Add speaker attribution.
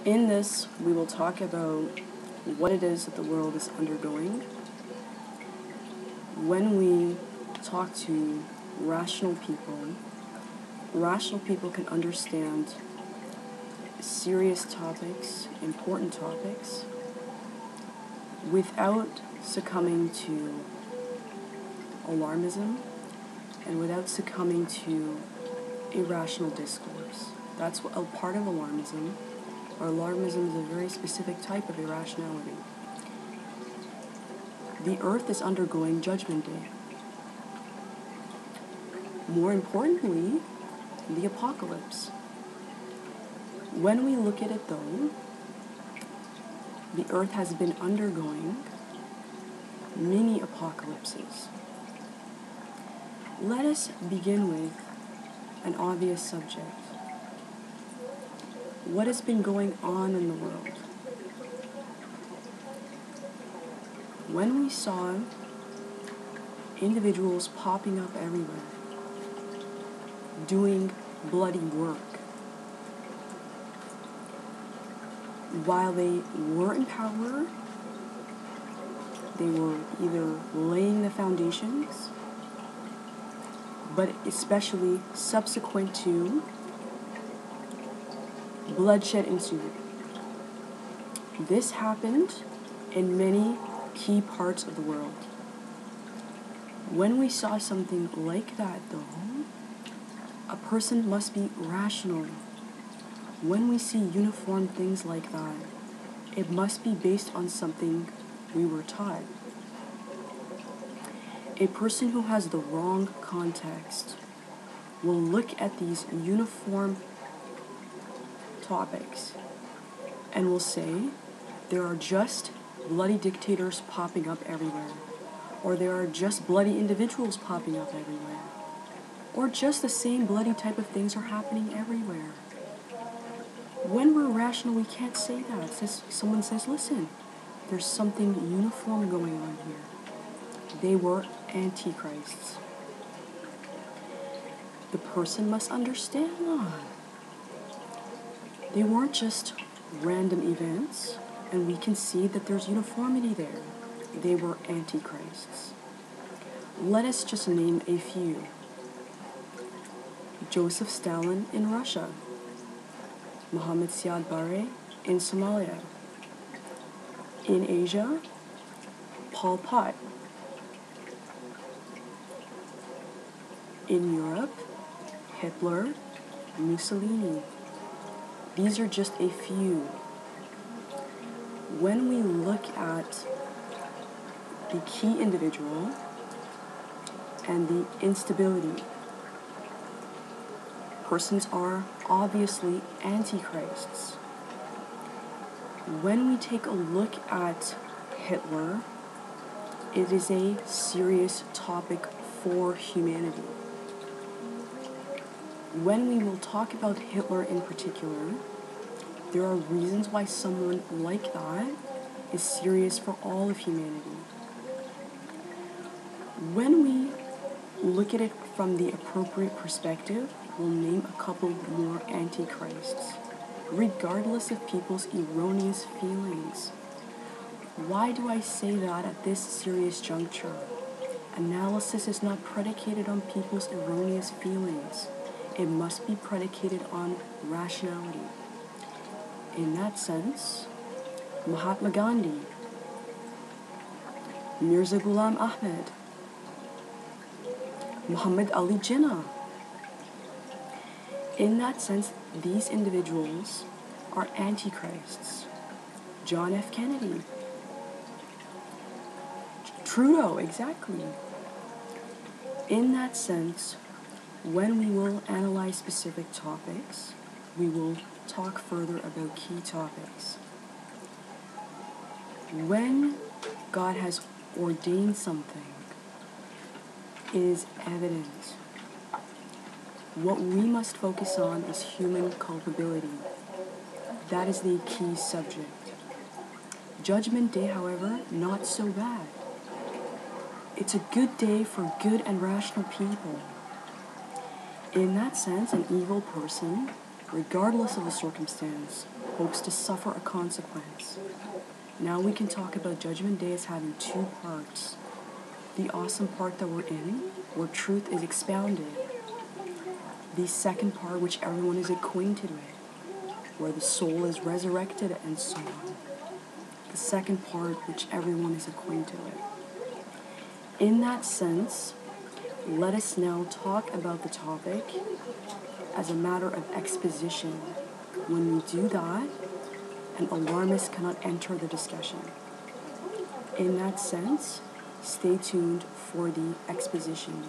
Speaker 1: In this, we will talk about what it is that the world is undergoing. When we talk to rational people can understand serious topics, important topics, without succumbing to alarmism and without succumbing to irrational discourse. That's a part of alarmism. Alarmism is a very specific type of irrationality. The earth is undergoing Judgment Day. More importantly, the apocalypse. When we look at it though, the earth has been undergoing many apocalypses. Let us begin with an obvious subject. What has been going on in the world? When we saw individuals popping up everywhere, doing bloody work, while they were in power, they were either laying the foundations, but especially subsequent to bloodshed ensued. This happened in many key parts of the world. When we saw something like that, though, a person must be rational. When we see uniform things like that, it must be based on something we were taught. A person who has the wrong context will look at these uniform topics and will say there are just bloody dictators popping up everywhere, or there are just bloody individuals popping up everywhere, or just the same bloody type of things are happening everywhere. When we're rational, we can't say that. Someone says, listen, there's something uniform going on here. They were antichrists. The person must understand that. They weren't just random events, and we can see that there's uniformity there. They were antichrists. Let us just name a few. Joseph Stalin in Russia, Mohammad Siad Barre in Somalia. In Asia, Pol Pot. In Europe, Hitler, Mussolini. These are just a few. When we look at the key individual and the instability, persons are obviously antichrists. When we take a look at Hitler, it is a serious topic for humanity. When we will talk about Hitler in particular, there are reasons why someone like that is serious for all of humanity. When we look at it from the appropriate perspective, we'll name a couple more antichrists, regardless of people's erroneous feelings. Why do I say that at this serious juncture? Analysis is not predicated on people's erroneous feelings. It must be predicated on rationality. In that sense, Mahatma Gandhi, Mirza Ghulam Ahmed, Muhammad Ali Jinnah. In that sense, these individuals are antichrists. John F. Kennedy, Trudeau, exactly. In that sense, when we will analyze specific topics, we will talk further about key topics. When God has ordained something, it is evident. What we must focus on is human culpability. That is the key subject. Judgment Day, however, not so bad. It's a good day for good and rational people. In that sense, an evil person, regardless of the circumstance, hopes to suffer a consequence. Now we can talk about Judgment Day as having two parts. The awesome part that we're in, where truth is expounded. The second part, which everyone is acquainted with, where the soul is resurrected and so on. The second part, which everyone is acquainted with. In that sense, let us now talk about the topic as a matter of exposition. When we do that, an alarmist cannot enter the discussion. In that sense, stay tuned for the exposition.